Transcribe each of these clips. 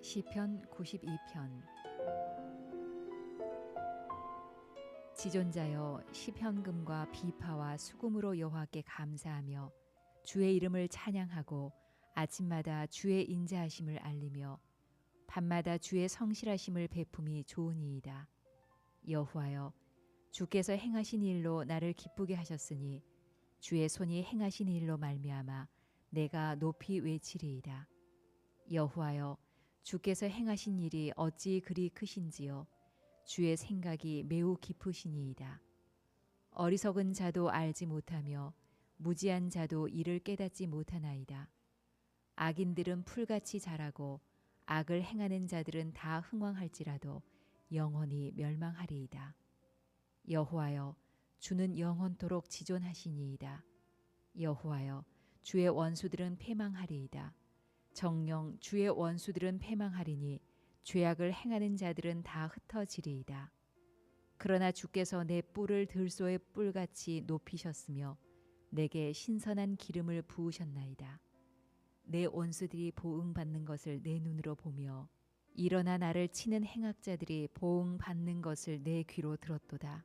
시편 92편. 지존자여, 시편금과 비파와 수금으로 여호와께 감사하며 주의 이름을 찬양하고 아침마다 주의 인자하심을 알리며 밤마다 주의 성실하심을 베품이 좋으니이다. 여호와여, 주께서 행하신 일로 나를 기쁘게 하셨으니 주의 손이 행하신 일로 말미암아 내가 높이 외치리이다. 여호와여, 주께서 행하신 일이 어찌 그리 크신지요. 주의 생각이 매우 깊으시니이다. 어리석은 자도 알지 못하며 무지한 자도 이를 깨닫지 못하나이다. 악인들은 풀같이 자라고 악을 행하는 자들은 다 흥왕할지라도 영원히 멸망하리이다. 여호와여, 주는 영원토록 지존하시니이다. 여호와여, 주의 원수들은 패망하리이다. 정녕 주의 원수들은 패망하리니 죄악을 행하는 자들은 다 흩어지리이다. 그러나 주께서 내 뿔을 들소의 뿔같이 높이셨으며 내게 신선한 기름을 부으셨나이다. 내 원수들이 보응받는 것을 내 눈으로 보며 일어나 나를 치는 행악자들이 보응받는 것을 내 귀로 들었도다.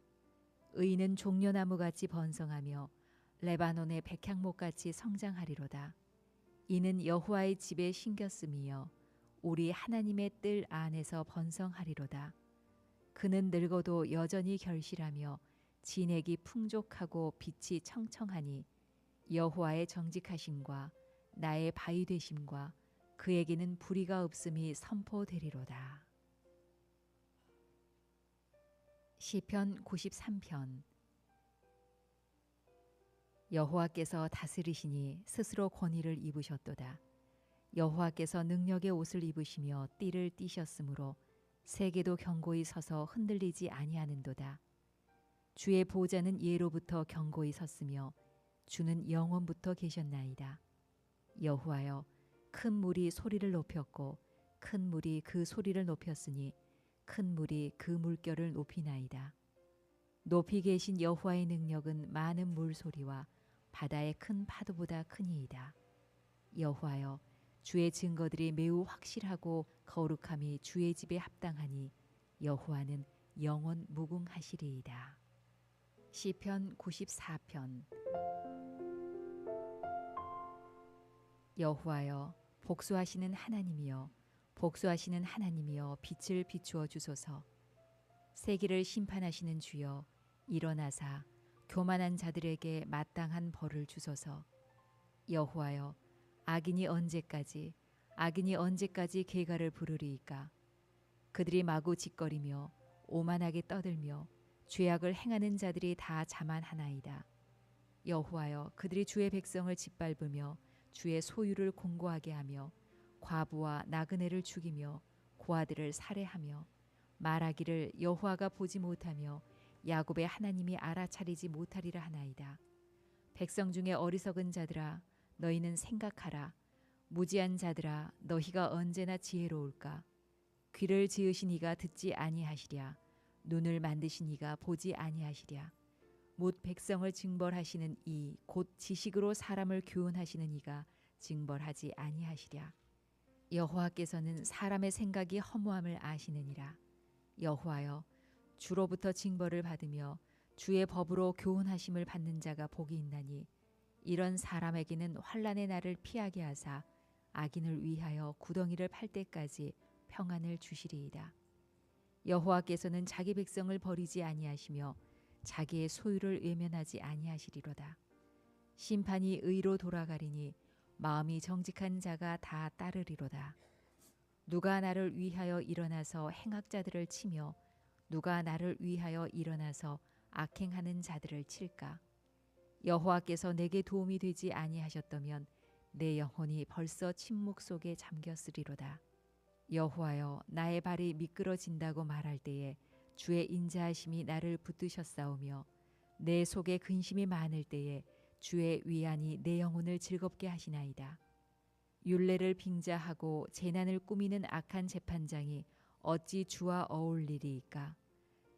의인은 종려나무같이 번성하며 레바논의 백향목같이 성장하리로다. 이는 여호와의 집에 심겼음이여 우리 하나님의 뜰 안에서 번성하리로다. 그는 늙어도 여전히 결실하며 진액이 풍족하고 빛이 청청하니 여호와의 정직하심과 나의 바위 되심과 그에게는 불의가 없음이 선포되리로다. 시편 93편. 여호와께서 다스리시니 스스로 권위를 입으셨도다. 여호와께서 능력의 옷을 입으시며 띠를 띠셨으므로 세계도 견고히 서서 흔들리지 아니하는도다. 주의 보좌는 예로부터 견고히 섰으며 주는 영원부터 계셨나이다. 여호와여, 큰 물이 소리를 높였고 큰 물이 그 소리를 높였으니 큰 물이 그 물결을 높이나이다. 높이 계신 여호와의 능력은 많은 물소리와 바다의 큰 파도보다 크니이다. 여호와여, 주의 증거들이 매우 확실하고 거룩함이 주의 집에 합당하니 여호와는 영원 무궁하시리이다. 시편 94편. 여호와여, 복수하시는 하나님이여, 복수하시는 하나님이여, 빛을 비추어 주소서. 세기를 심판하시는 주여, 일어나사 교만한 자들에게 마땅한 벌을 주소서. 여호와여, 악인이 언제까지 계가를 부르리이까. 그들이 마구 짓거리며 오만하게 떠들며 죄악을 행하는 자들이 다 자만하나이다. 여호와여, 그들이 주의 백성을 짓밟으며 주의 소유를 공고하게 하며 과부와 나그네를 죽이며 고아들을 살해하며 말하기를 여호와가 보지 못하며 야곱의 하나님이 알아차리지 못하리라 하나이다. 백성 중에 어리석은 자들아, 너희는 생각하라. 무지한 자들아, 너희가 언제나 지혜로울까. 귀를 지으신 이가 듣지 아니하시랴. 눈을 만드신 이가 보지 아니하시랴. 못 백성을 징벌하시는 이 곧 지식으로 사람을 교훈하시는 이가 징벌하지 아니하시랴. 여호와께서는 사람의 생각이 허무함을 아시느니라. 여호와여, 주로부터 징벌을 받으며 주의 법으로 교훈하심을 받는 자가 복이 있나니 이런 사람에게는 환난의 날을 피하게 하사 악인을 위하여 구덩이를 팔 때까지 평안을 주시리이다. 여호와께서는 자기 백성을 버리지 아니하시며 자기의 소유를 외면하지 아니하시리로다. 심판이 의로 돌아가리니 마음이 정직한 자가 다 따르리로다. 누가 나를 위하여 일어나서 행악자들을 치며 누가 나를 위하여 일어나서 악행하는 자들을 칠까. 여호와께서 내게 도움이 되지 아니하셨다면 내 영혼이 벌써 침묵 속에 잠겼으리로다. 여호와여, 나의 발이 미끄러진다고 말할 때에 주의 인자하심이 나를 붙드셨사오며 내 속에 근심이 많을 때에 주의 위안이 내 영혼을 즐겁게 하시나이다. 율례를 빙자하고 재난을 꾸미는 악한 재판장이 어찌 주와 어울리리이까.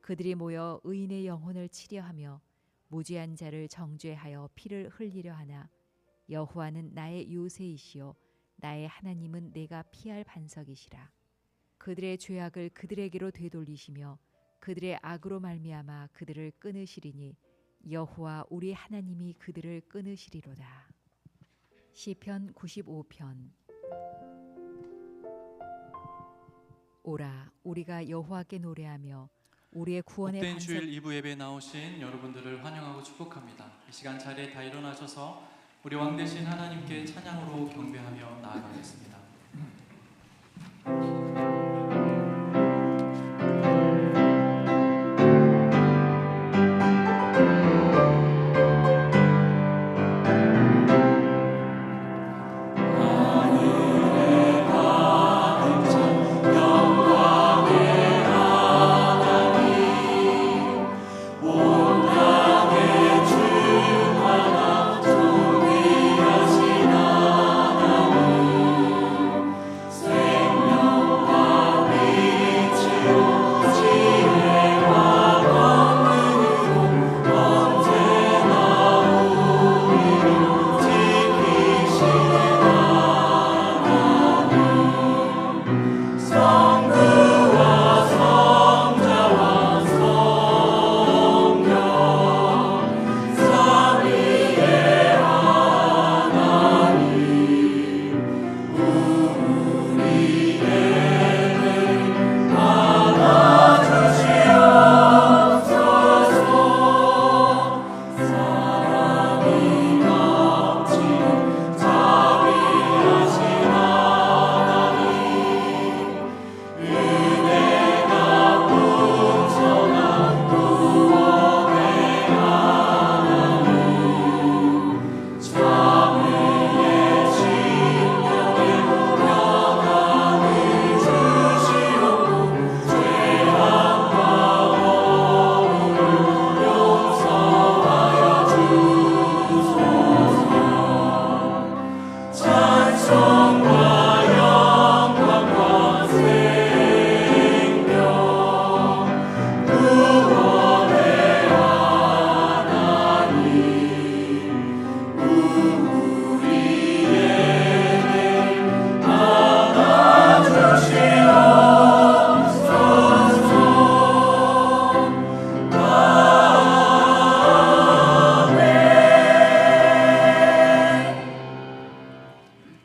그들이 모여 의인의 영혼을 치려하며 무죄한 자를 정죄하여 피를 흘리려 하나 여호와는 나의 요새이시요 나의 하나님은 내가 피할 반석이시라. 그들의 죄악을 그들에게로 되돌리시며 그들의 악으로 말미암아 그들을 끊으시리니 여호와 우리 하나님이 그들을 끊으시리로다. 시편 95편. 오라 우리가 여호와께 노래하며 우리의 구원의 복된 반석. 주일 2부 예배에 나오신 여러분들을 환영하고 축복합니다. 이 시간 자리에 다 일어나셔서 우리 왕 되신 하나님께 찬양으로 경배하며 나아가겠습니다.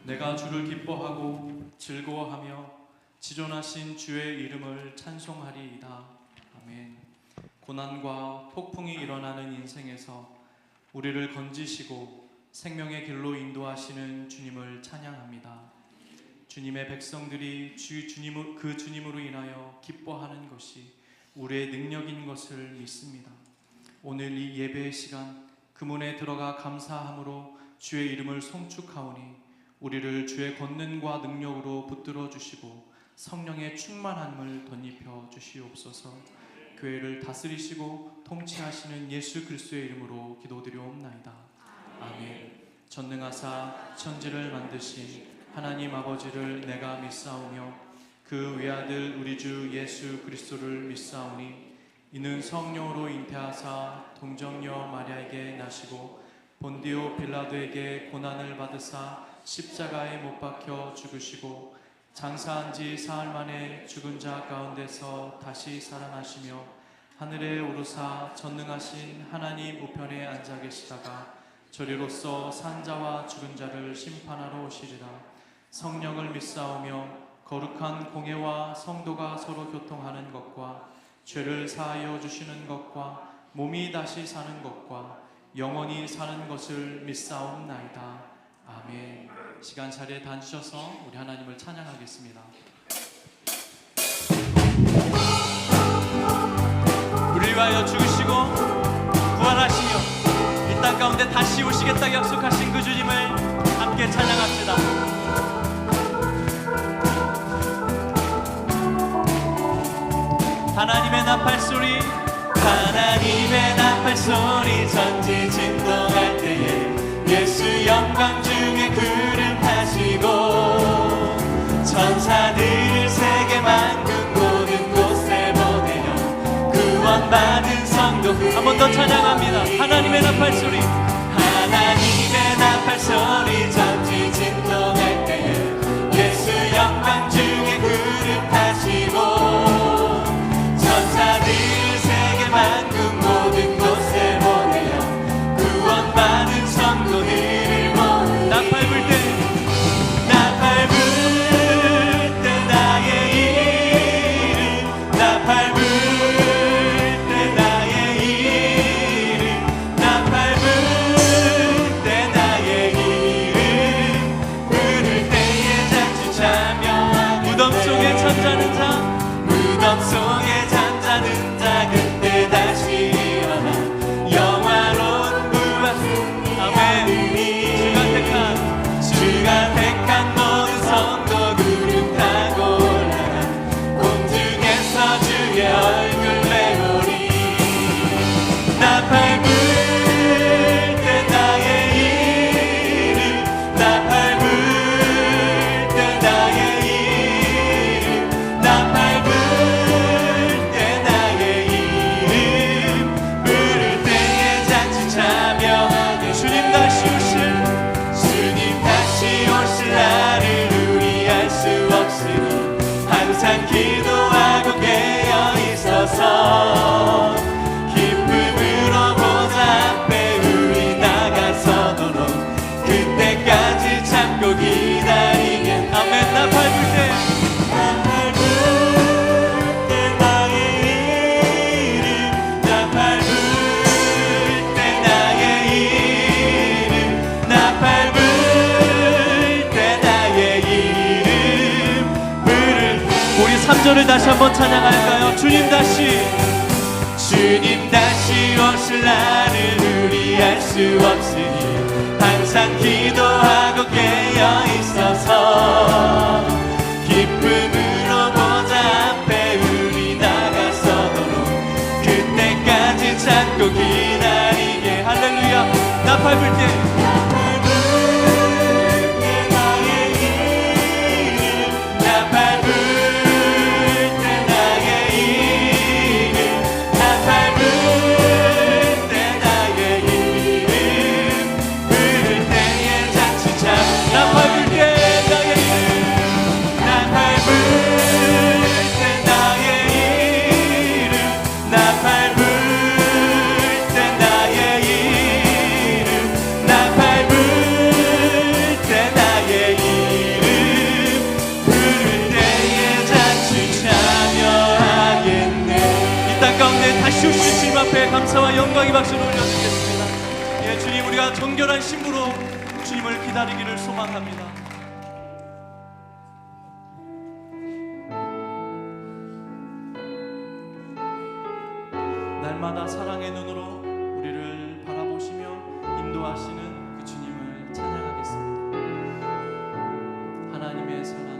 내가 주를 기뻐하고 즐거워하며 지존하신 주의 이름을 찬송하리이다. 아멘. 고난과 폭풍이 일어나는 인생에서 우리를 건지시고 생명의 길로 인도하시는 주님을 찬양합니다. 주님의 백성들이 그 주님으로 인하여 기뻐하는 것이 우리의 능력인 것을 믿습니다. 오늘 이 예배의 시간 그 문에 들어가 감사함으로 주의 이름을 송축하오니 우리를 주의 권능과 능력으로 붙들어 주시고 성령의 충만함을 덧입혀 주시옵소서. 교회를 다스리시고 통치하시는 예수 그리스도의 이름으로 기도드리옵나이다. 아멘. 전능하사 천지를 만드신 하나님 아버지를 내가 믿사오며 그 외아들 우리 주 예수 그리스도를 믿사오니 이는 성령으로 잉태하사 동정녀 마리아에게 나시고 본디오 빌라도에게 고난을 받으사 십자가에 못 박혀 죽으시고 장사한 지 사흘 만에 죽은 자 가운데서 다시 살아나시며 하늘에 오르사 전능하신 하나님 우편에 앉아 계시다가 저리로서 산 자와 죽은 자를 심판하러 오시리라. 성령을 믿사오며 거룩한 공회와 성도가 서로 교통하는 것과 죄를 사하여 주시는 것과 몸이 다시 사는 것과 영원히 사는 것을 믿사옵나이다. 아멘. 시간 자리에 앉으셔서 우리 하나님을 찬양하겠습니다. 우리를 위하여 죽으시고 부활하시며 이 땅 가운데 다시 오시겠다고 약속하신 그 주님을 함께 찬양합시다. 하나님의 나팔소리, 하나님의 나팔소리 전지 진동할 때에 예수 영광 중에 구름하시고 천사들을 세계 만국 모든 곳에 보내려 구원받은 성도 한 번 더 찬양합니다. 하나님의 나팔소리, 하나님의 나팔소리 전지 진동할 때에 예수 영광 중에 구름하시고 항상 기도하고 깨어 있어서 기쁨으로 보좌 앞에 우리 나가서도록 그때까지 참고 기다리겠네. 아멘. 나 밟을 때 를 다시 한번 찬양할까요? 주님 다시 오실 날을 우리 알 수 없으니 항상 기도하고 깨어 있어서 기쁨으로 보좌 앞에 우리 나가서도록 그때까지 찾고 기다리게. 할렐루야. 나 밟을 때 감사와 영광의 박수를 올려드리겠습니다. 예, 주님, 우리가 정결한 심부로 주님을 기다리기를 소망합니다. 날마다 사랑의 눈으로 우리를 바라보시며 인도하시는 그 주님을 찬양하겠습니다. 하나님의 사랑을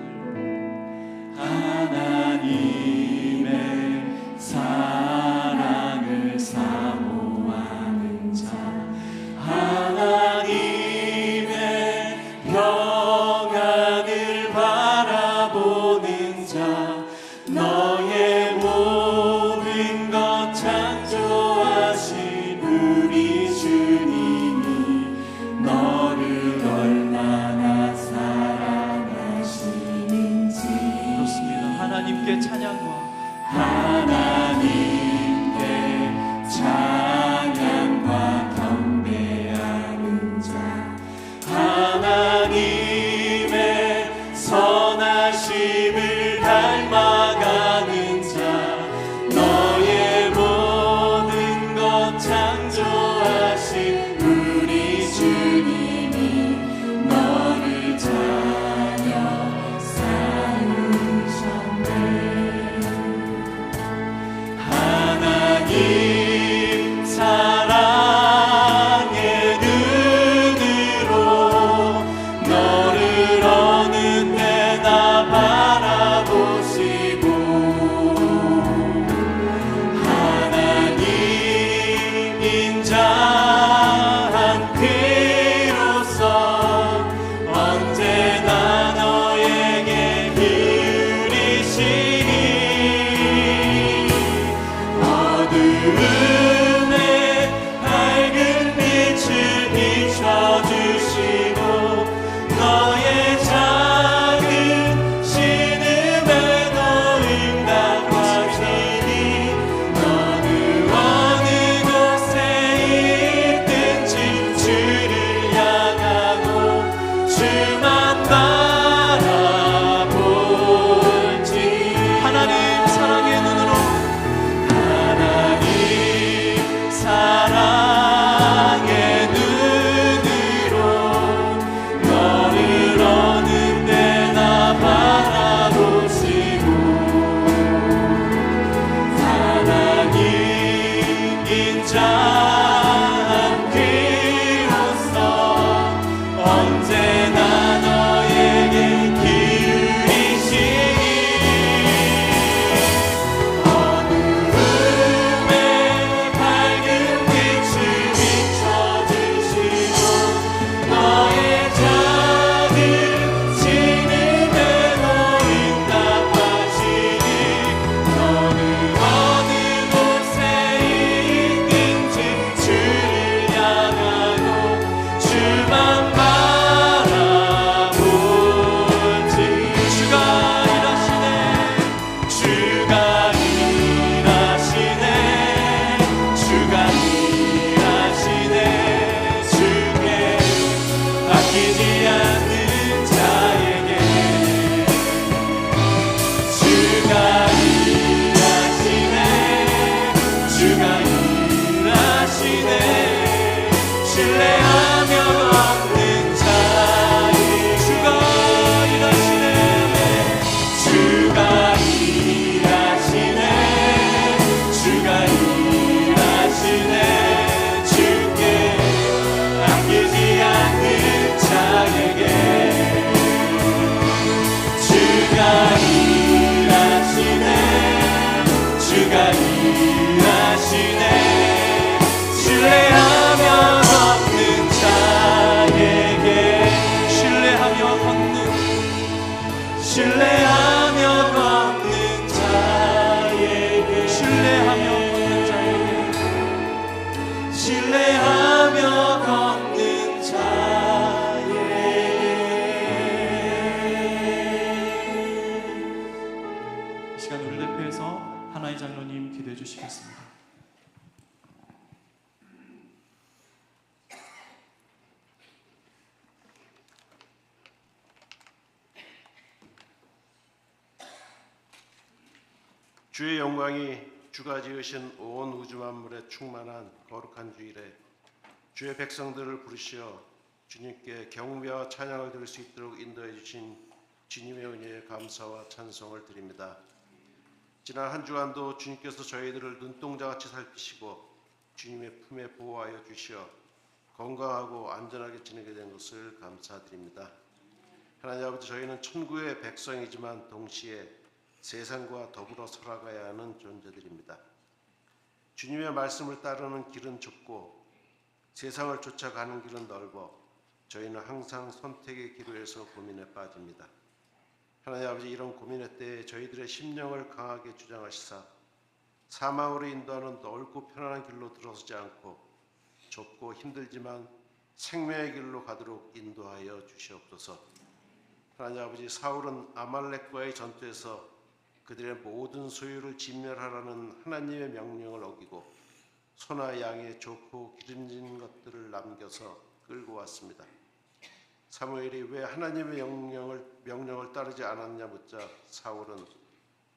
사모하는 자, 하나님의 평안을 바라보는 자, 너의 모든 것 창조하신 우리 주님이 너를 얼마나 사랑하시는지. 그렇습니다. 하나님께 찬양과 경배하는 자, 하나님의 선하심을 닮아가는 자, 너의 모든 것 창조하신 우리 주님이 너를 자녀 삼으셨네. 신뢰하며 걷는 자에게 신뢰하며 걷는 자에게 신뢰하며 걷는 자에게 이 시간 우리 대표에서 하나의 장로님 기도해 주시겠습니다. 주의 영광이 주가 지으신 온 우주 만물에 충만한 거룩한 주일에 주의 백성들을 부르시어 주님께 경배와 찬양을 드릴 수 있도록 인도해 주신 주님의 은혜에 감사와 찬송을 드립니다. 지난 한 주간도 주님께서 저희들을 눈동자같이 살피시고 주님의 품에 보호하여 주시어 건강하고 안전하게 지내게 된 것을 감사드립니다. 하나님 아버지, 저희는 천국의 백성이지만 동시에 세상과 더불어 살아가야 하는 존재들입니다. 주님의 말씀을 따르는 길은 좁고 세상을 쫓아가는 길은 넓어 저희는 항상 선택의 기로에서 고민에 빠집니다. 하나님 아버지, 이런 고민의 때에 저희들의 심령을 강하게 주장하시사 사망으로 인도하는 넓고 편안한 길로 들어서지 않고 좁고 힘들지만 생명의 길로 가도록 인도하여 주시옵소서. 하나님 아버지, 사울은 아말렉과의 전투에서 그들의 모든 소유를 진멸하라는 하나님의 명령을 어기고 소나 양의 좋고 기름진 것들을 남겨서 끌고 왔습니다. 사무엘이 왜 하나님의 명령을 따르지 않았냐 묻자 사울은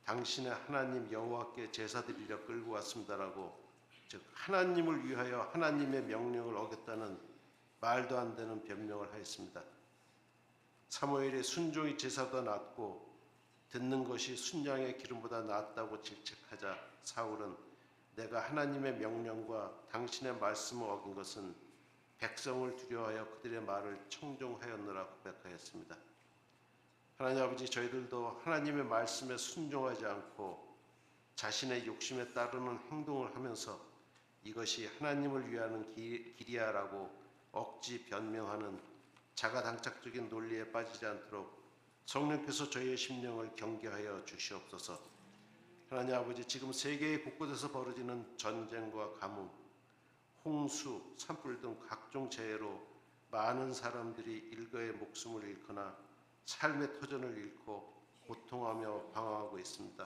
당신의 하나님 여호와께 제사 드리려 끌고 왔습니다라고, 즉 하나님을 위하여 하나님의 명령을 어겼다는 말도 안 되는 변명을 하였습니다. 사무엘의 순종이 제사보다 낫고 듣는 것이 순양의 기름보다 낫다고 질책하자 사울은 내가 하나님의 명령과 당신의 말씀을 어긴 것은 백성을 두려워하여 그들의 말을 청종하였노라 고백하였습니다. 하나님 아버지, 저희들도 하나님의 말씀에 순종하지 않고 자신의 욕심에 따르는 행동을 하면서 이것이 하나님을 위하는 길이야라고 억지 변명하는 자가당착적인 논리에 빠지지 않도록 성령께서 저희의 심령을 경계하여 주시옵소서. 하나님 아버지, 지금 세계의 곳곳에서 벌어지는 전쟁과 가뭄, 홍수, 산불 등 각종 재해로 많은 사람들이 일거의 목숨을 잃거나 삶의 터전을 잃고 고통하며 방황하고 있습니다.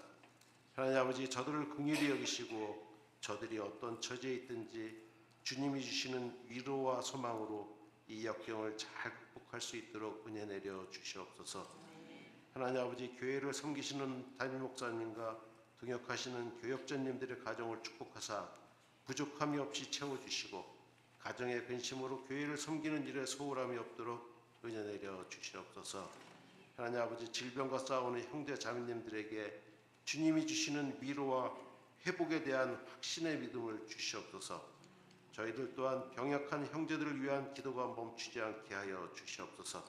하나님 아버지, 저들을 긍휼히 여기시고 저들이 어떤 처지에 있든지 주님이 주시는 위로와 소망으로 이 역경을 잘 극복할 수 있도록 은혜 내려 주시옵소서. 하나님 아버지, 교회를 섬기시는 담임 목사님과 동역하시는 교역자님들의 가정을 축복하사 부족함이 없이 채워주시고 가정의 근심으로 교회를 섬기는 일에 소홀함이 없도록 은혜 내려 주시옵소서. 하나님 아버지, 질병과 싸우는 형제 자매님들에게 주님이 주시는 위로와 회복에 대한 확신의 믿음을 주시옵소서. 저희들 또한 병약한 형제들을 위한 기도가 멈추지 않게 하여 주시옵소서.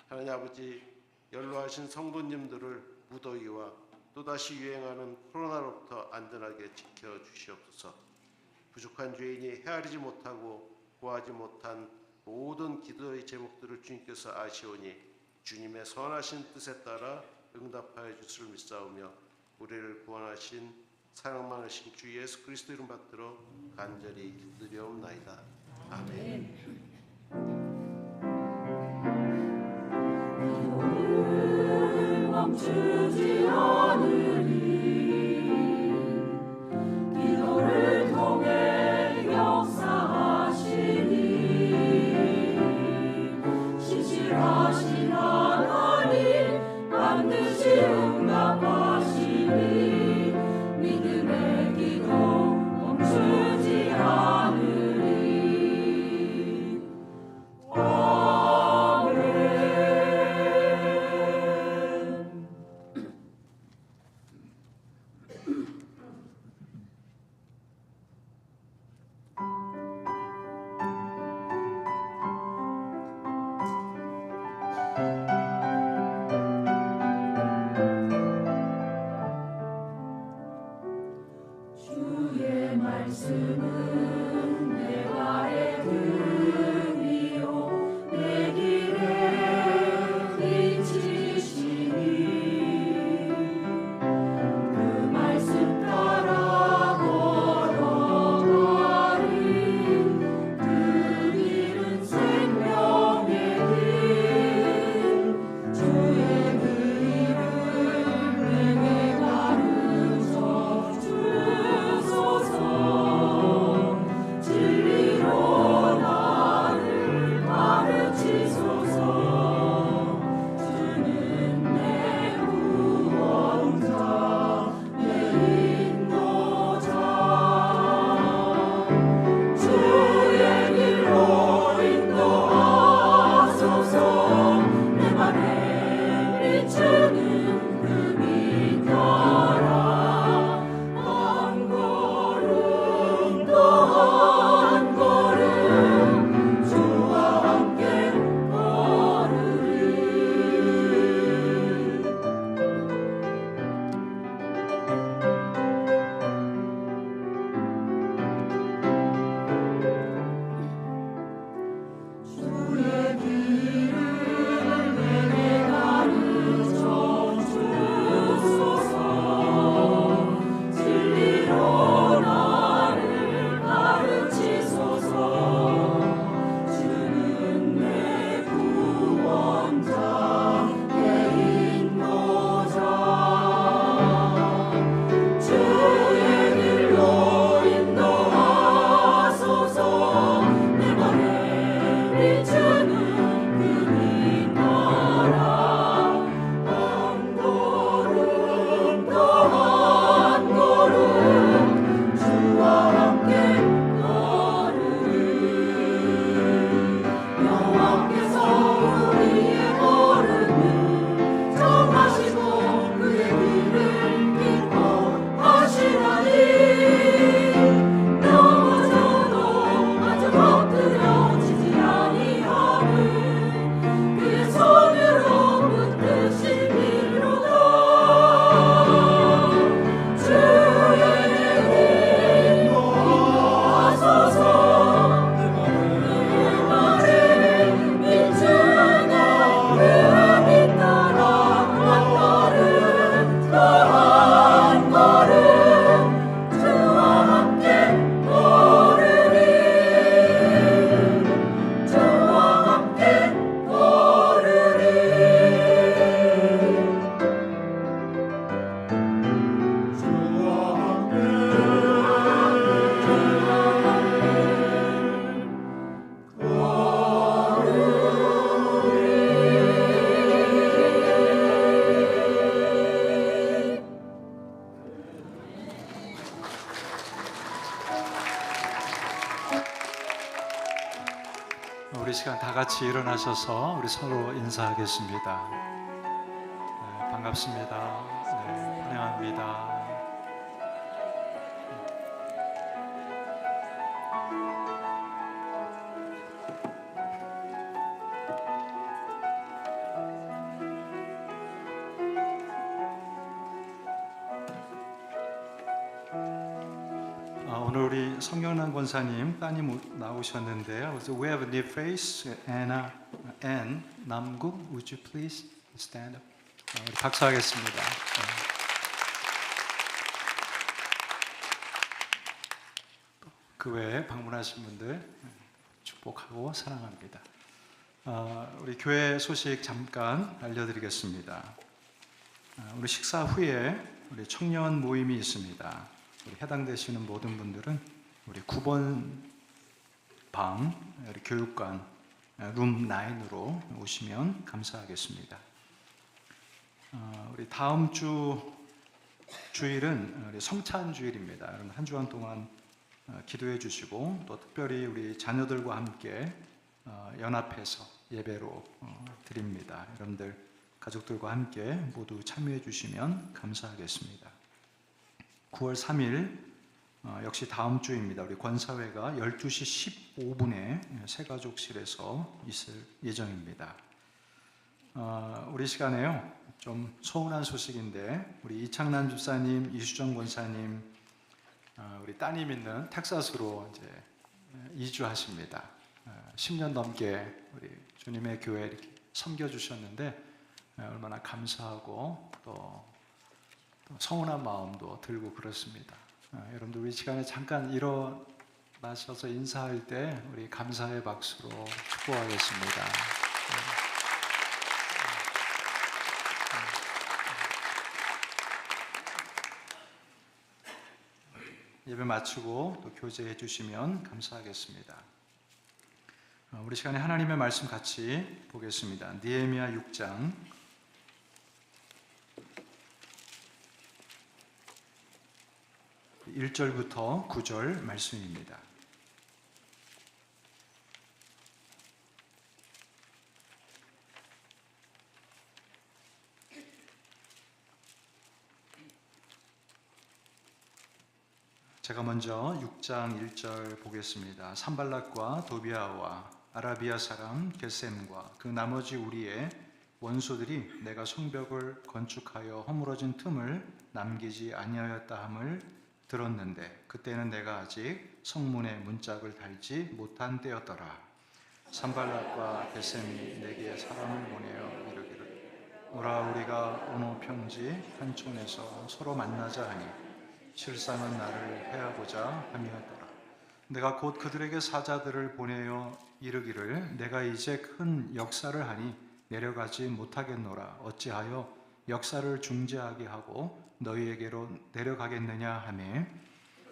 하나님 아버지, 연로하신 성도님들을 무더위와 또다시 유행하는 코로나로부터 안전하게 지켜주시옵소서. 부족한 죄인이 헤아리지 못하고 구하지 못한 모든 기도의 제목들을 주님께서 아시오니 주님의 선하신 뜻에 따라 응답하여 주시를 믿사오며 우리를 구원하신 사랑 많으신 주 예수 그리스도 이름 받들어 간절히 기도드리옵나이다. 아멘. 멈추지 않으리. 기도를 통해 역사하시니 신실하신 하나님 반드시 응답하시니 믿음의 기도 멈추지 않으리. 주의 말씀은 내 발의 등이요 내 길에 비치시니 시간 다 같이 일어나셔서 우리 서로 인사하겠습니다. 네, 반갑습니다. 네, 환영합니다. 오늘 우리 성경란 권사님 따님 나오셨는데요. So we have a new face, Anna and 남국. Would you please stand up? 우리 박수하겠습니다. 그 외에 방문하신 분들 축복하고 사랑합니다. 우리 교회 소식 잠깐 알려드리겠습니다. 우리 식사 후에 우리 청년 모임이 있습니다. 우리 해당되시는 모든 분들은 우리 9번 방 우리 교육관 룸 9으로 오시면 감사하겠습니다. 우리 다음 주일은 우리 성찬 주일입니다. 여러분 한 주간 동안 기도해 주시고 또 특별히 우리 자녀들과 함께 연합해서 예배로 드립니다. 여러분들 가족들과 함께 모두 참여해 주시면 감사하겠습니다. 9월 3일 역시 다음 주입니다. 우리 권사회가 12시 15분에 새가족실에서 있을 예정입니다. 우리 시간에요 좀 소원한 소식인데 우리 이창남 집사님, 이수정 권사님 우리 따님 있는 텍사스로 이제 이주하십니다. 10년 넘게 우리 주님의 교회 이렇게 섬겨주셨는데 얼마나 감사하고 또 서운한 마음도 들고 그렇습니다. 여러분들 우리 시간에 잠깐 일어나셔서 인사할 때 우리 감사의 박수로 축복하겠습니다. 예배 마치고 또 교제해 주시면 감사하겠습니다. 우리 시간에 하나님의 말씀 같이 보겠습니다. 느헤미야 6장 1절부터 9절 말씀입니다. 제가 먼저 6장 1절 보겠습니다. 산발락과 도비아와 아라비아 사람 게셈과 그 나머지 우리의 원수들이 내가 성벽을 건축하여 허물어진 틈을 남기지 아니하였다 함을 들었는데 그때는 내가 아직 성문에 문짝을 달지 못한 때였더라. 산발락과 게셈이 내게 사람을 보내어 이르기를 오라 우리가 어느 평지 한 촌에서 서로 만나자 하니 실상은 나를 해하고자 함이었더라. 내가 곧 그들에게 사자들을 보내어 이르기를 내가 이제 큰 역사를 하니 내려가지 못하겠노라. 어찌하여 역사를 중지하게 하고 너희에게로 내려가겠느냐 하매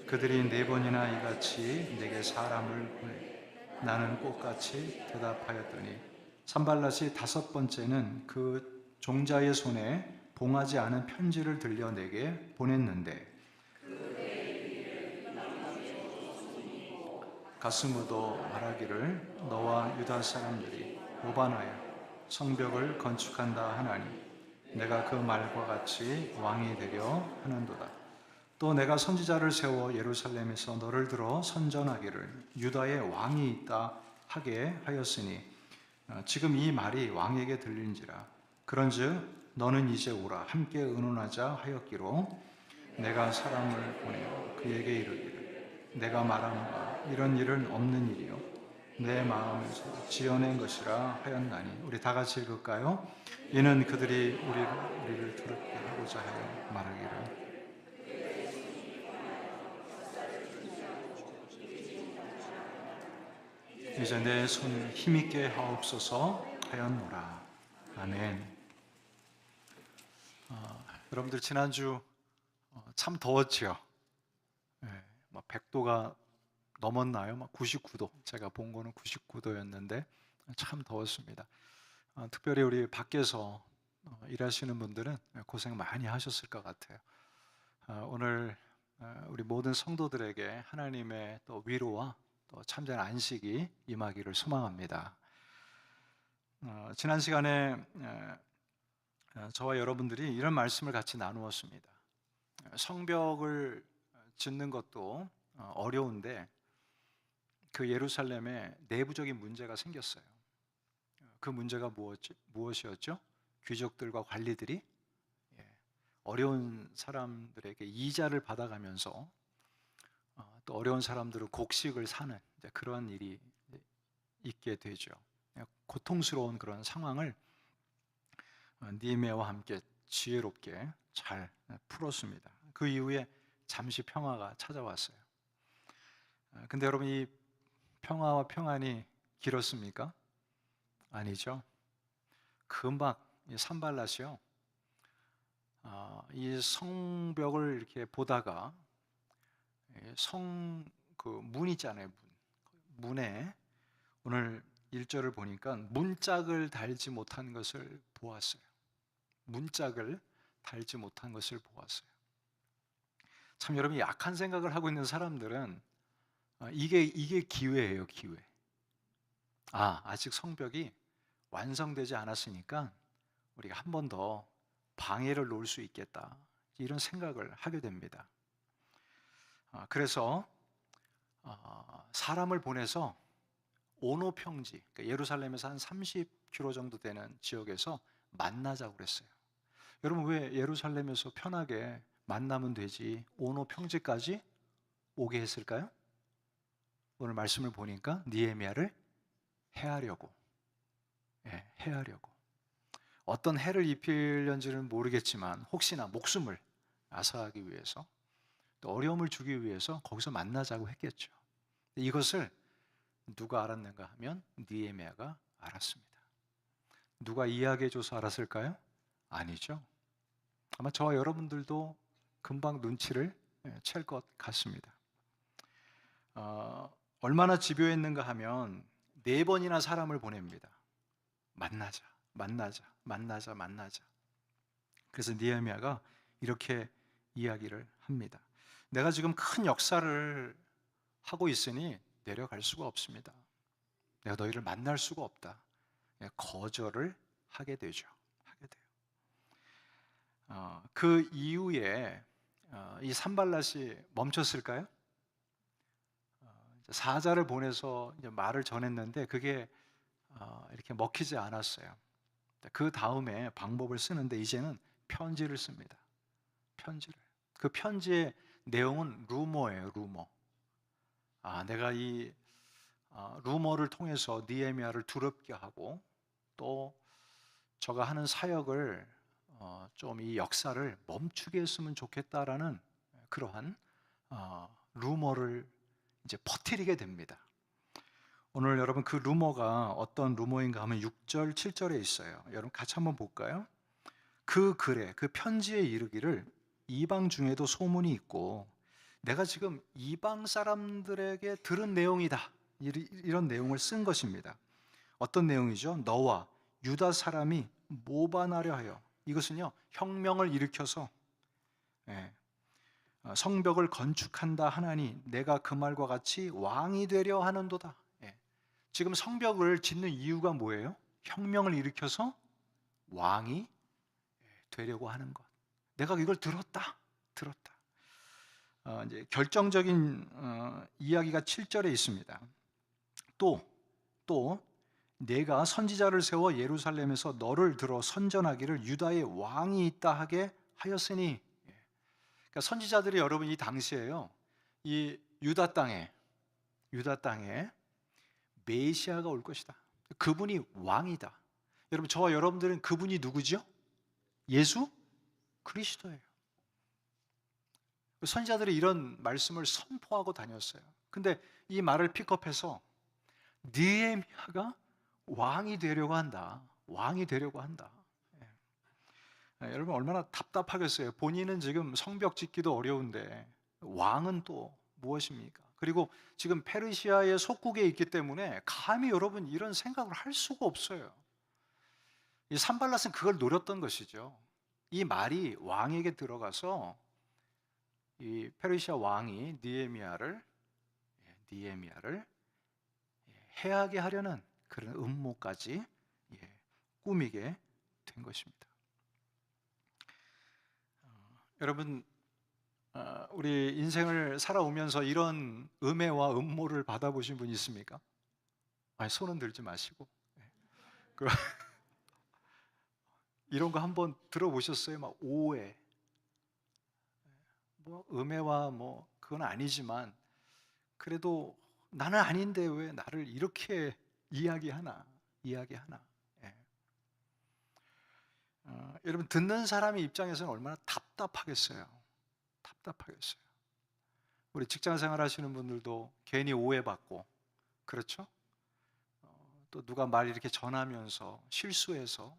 그들이 4번이나 이같이 내게 사람을 보내 나는 꽃같이 대답하였더니 산발랏이 5번째는 그 종자의 손에 봉하지 않은 편지를 들려 내게 보냈는데 가스무도 말하기를 너와 유다 사람들이 오반하여 성벽을 건축한다 하나니 내가 그 말과 같이 왕이 되려 하는도다. 또 내가 선지자를 세워 예루살렘에서 너를 들어 선전하기를 유다에 왕이 있다 하게 하였으니 지금 이 말이 왕에게 들린지라. 그런즉 너는 이제 오라 함께 의논하자 하였기로 내가 사람을 보내어 그에게 이르기를 내가 말한 바 이런 일은 없는 일이요 내 마음에서 지어낸 것이라 하였나니. 우리 다 같이 읽을까요? 이는 그들이 우리를 더럽게 하고자 하여 말하기를 이제 내 손을 힘있게 하옵소서 하였노라. 아멘. 여러분들 지난주 참 더웠죠. 네, 100도가 넘었나요? 99도. 제가 본 거는 99도였는데 참 더웠습니다. 특별히 우리 밖에서 일하시는 분들은 고생 많이 하셨을 것 같아요. 오늘 우리 모든 성도들에게 하나님의 또 위로와 또 참된 안식이 임하기를 소망합니다. 지난 시간에 저와 여러분들이 이런 말씀을 같이 나누었습니다. 성벽을 짓는 것도 어려운데 그 예루살렘에 내부적인 문제가 생겼어요. 그 문제가 무엇이었죠? 귀족들과 관리들이 어려운 사람들에게 이자를 받아가면서 또 어려운 사람들은 곡식을 사는 그런 일이 있게 되죠. 고통스러운 그런 상황을 느헤미야와 함께 지혜롭게 잘 풀었습니다. 그 이후에 잠시 평화가 찾아왔어요. 근데 여러분, 이 평화와 평안이 길었습니까? 아니죠. 금방 산발랏이요, 이 성벽을 이렇게 보다가 그 문 있잖아요. 문에 오늘 1절을 보니까 문짝을 달지 못한 것을 보았어요. 문짝을 달지 못한 것을 보았어요. 참, 여러분, 약한 생각을 하고 있는 사람들은 이게 기회예요, 기회. 아직 성벽이 완성되지 않았으니까 우리가 한 번 더 방해를 놓을 수 있겠다, 이런 생각을 하게 됩니다. 그래서 사람을 보내서 오노 평지, 그러니까 예루살렘에서 한 30km 정도 되는 지역에서 만나자고 그랬어요. 여러분, 왜 예루살렘에서 편하게 만나면 되지 오노 평지까지 오게 했을까요? 오늘 말씀을 보니까 느헤미야를 해하려고. 해하려고. 어떤 해를 입히려는지는 모르겠지만 혹시나 목숨을 앗아가기 위해서, 또 어려움을 주기 위해서 거기서 만나자고 했겠죠. 이것을 누가 알았는가 하면 느헤미야가 알았습니다. 누가 이야기해줘서 알았을까요? 아니죠. 아마 저와 여러분들도 금방 눈치를 챌 것 같습니다. 얼마나 집요했는가 하면 4번이나 사람을 보냅니다. 만나자. 그래서 느헤미야가 이렇게 이야기를 합니다. 내가 지금 큰 역사를 하고 있으니 내려갈 수가 없습니다. 내가 너희를 만날 수가 없다. 거절을 하게 되죠. 그 이후에 이 산발랏이 멈췄을까요? 사자를 보내서 이제 말을 전했는데 그게 이렇게 먹히지 않았어요. 그 다음에 방법을 쓰는데 이제는 편지를 씁니다. 편지를. 그 편지의 내용은 루머예요, 루머. 내가 이 루머를 통해서 느헤미야를 두렵게 하고 또 저가 하는 사역을 좀 이 역사를 멈추게 했으면 좋겠다라는 그러한 루머를 이제 퍼뜨리게 됩니다. 오늘 여러분, 그 루머가 어떤 루머인가 하면 6절, 7절에 있어요. 여러분 같이 한번 볼까요? 그 글에, 그 편지에 이르기를 이방 중에도 소문이 있고 내가 지금 이방 사람들에게 들은 내용이다, 이런 내용을 쓴 것입니다. 어떤 내용이죠? 너와 유다 사람이 모반하려 하여, 이것은요 혁명을 일으켜서 성벽을 건축한다 하나니 내가 그 말과 같이 왕이 되려 하는도다. 지금 성벽을 짓는 이유가 뭐예요? 혁명을 일으켜서 왕이 되려고 하는 것. 내가 이걸 들었다. 이제 결정적인 이야기가 7절에 있습니다. 또 내가 선지자를 세워 예루살렘에서 너를 들어 선전하기를 유다의 왕이 있다 하게 하였으니. 그러니까 선지자들이 여러분 이 당시에요, 이 유다 땅에 메시아가 올 것이다. 그분이 왕이다. 여러분, 저와 여러분들은 그분이 누구죠? 예수 그리스도예요. 선지자들이 이런 말씀을 선포하고 다녔어요. 근데 이 말을 픽업해서 느헤미야가 왕이 되려고 한다. 여러분, 얼마나 답답하겠어요. 본인은 지금 성벽 짓기도 어려운데 왕은 또 무엇입니까? 그리고 지금 페르시아의 속국에 있기 때문에 감히 여러분 이런 생각을 할 수가 없어요. 이 산발랏은 그걸 노렸던 것이죠. 이 말이 왕에게 들어가서 이 페르시아 왕이 느헤미야를 해하게 하려는 그런 음모까지 꾸미게 된 것입니다. 여러분, 우리 인생을 살아오면서 이런 음해와 음모를 받아보신 분 있습니까? 아니, 손은 들지 마시고. 이런 거 한번 들어보셨어요? 막 오해, 뭐 음해와 뭐 그건 아니지만 그래도 나는 아닌데 왜 나를 이렇게 이야기하나. 예. 여러분, 듣는 사람의 입장에서는 얼마나 답답하겠어요. 우리 직장 생활 하시는 분들도 괜히 오해받고, 그렇죠? 또 누가 말 이렇게 전하면서 실수해서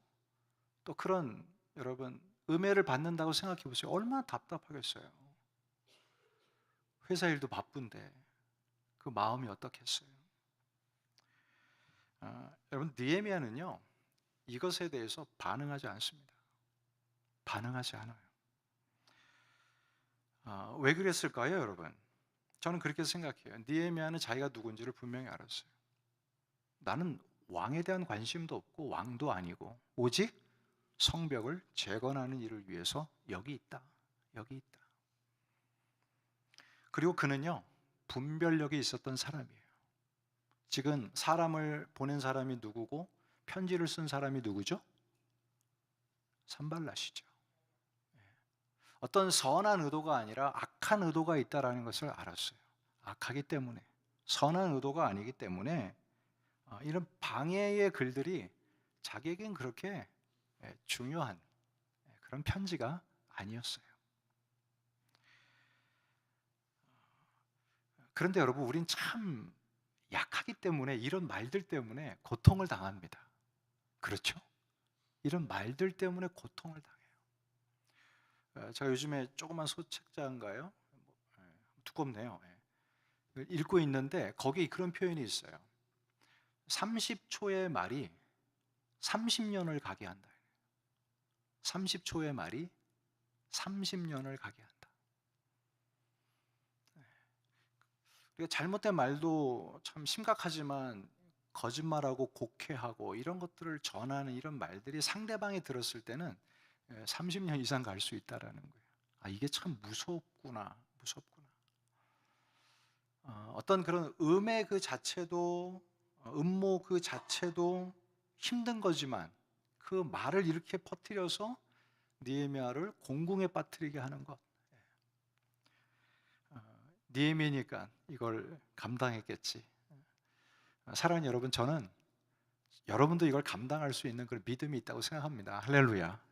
또 그런, 여러분, 음해를 받는다고 생각해 보세요. 얼마나 답답하겠어요. 회사 일도 바쁜데 그 마음이 어떻겠어요? 여러분, 느헤미야는요 이것에 대해서 반응하지 않습니다. 반응하지 않아요. 왜 그랬을까요, 여러분? 저는 그렇게 생각해요. 느헤미야는 자기가 누군지를 분명히 알았어요. 나는 왕에 대한 관심도 없고 왕도 아니고 오직 성벽을 재건하는 일을 위해서 여기 있다. 그리고 그는요 분별력이 있었던 사람이에요. 지금 사람을 보낸 사람이 누구고 편지를 쓴 사람이 누구죠? 산발랏이죠. 어떤 선한 의도가 아니라 악한 의도가 있다는 것을 알았어요. 악하기 때문에, 선한 의도가 아니기 때문에 이런 방해의 글들이 자기에겐 그렇게 중요한 그런 편지가 아니었어요. 그런데 여러분, 우린 참 약하기 때문에 이런 말들 때문에 고통을 당합니다. 그렇죠? 이런 말들 때문에 고통을 당해요. 제가 요즘에 조그만 소책자인가요? 두껍네요. 읽고 있는데 거기 그런 표현이 있어요. 30초의 말이 30년을 가게 한다. 30초의 말이 30년을 가게 한다. 우리가 잘못된 말도 참 심각하지만 거짓말하고 곡해하고 이런 것들을 전하는 이런 말들이 상대방이 들었을 때는 30년 이상 갈 수 있다라는 거예요. 이게 참 무섭구나. 어떤 그런 음의 그 자체도, 음모 그 자체도 힘든 거지만 그 말을 이렇게 퍼뜨려서 느헤미야를 공궁에 빠뜨리게 하는 것. 느헤미야니까 이걸 감당했겠지. 사랑하는 여러분, 저는 여러분도 이걸 감당할 수 있는 그런 믿음이 있다고 생각합니다. 할렐루야.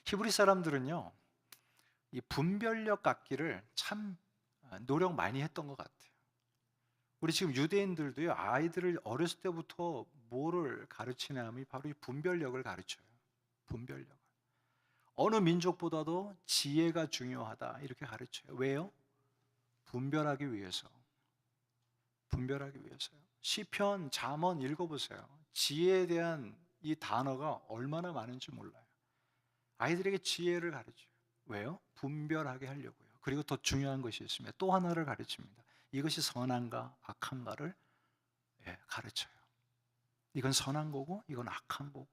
히브리 사람들은요, 이 분별력 갖기를 참 노력 많이 했던 것 같아요. 우리 지금 유대인들도요, 아이들을 어렸을 때부터 뭐를 가르치냐면 바로 이 분별력을 가르쳐요. 분별력을. 어느 민족보다도 지혜가 중요하다 이렇게 가르쳐요. 왜요? 분별하기 위해서요. 시편, 잠언 읽어보세요. 지혜에 대한 이 단어가 얼마나 많은지 몰라요. 아이들에게 지혜를 가르쳐요. 왜요? 분별하게 하려고요. 그리고 더 중요한 것이 있습니다. 또 하나를 가르칩니다. 이것이 선한가 악한가를 가르쳐요. 이건 선한 거고 이건 악한 거고.